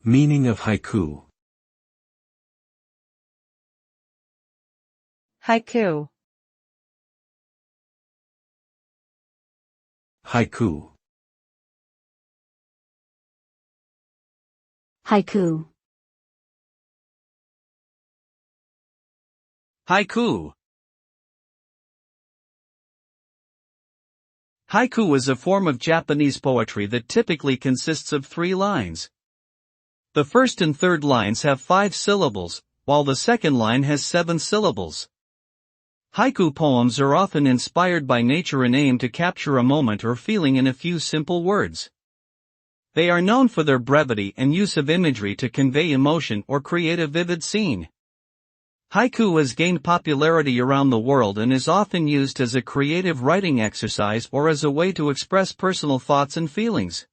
Meaning of haiku. Haiku. Haiku. Haiku. Haiku. Haiku is a form of Japanese poetry that typically consists of 3 lines. The first and third lines have 5 syllables, while the second line has 7 syllables. Haiku poems are often inspired by nature and aim to capture a moment or feeling in a few simple words. They are known for their brevity and use of imagery to convey emotion or create a vivid scene. Haiku has gained popularity around the world and is often used as a creative writing exercise or as a way to express personal thoughts and feelings.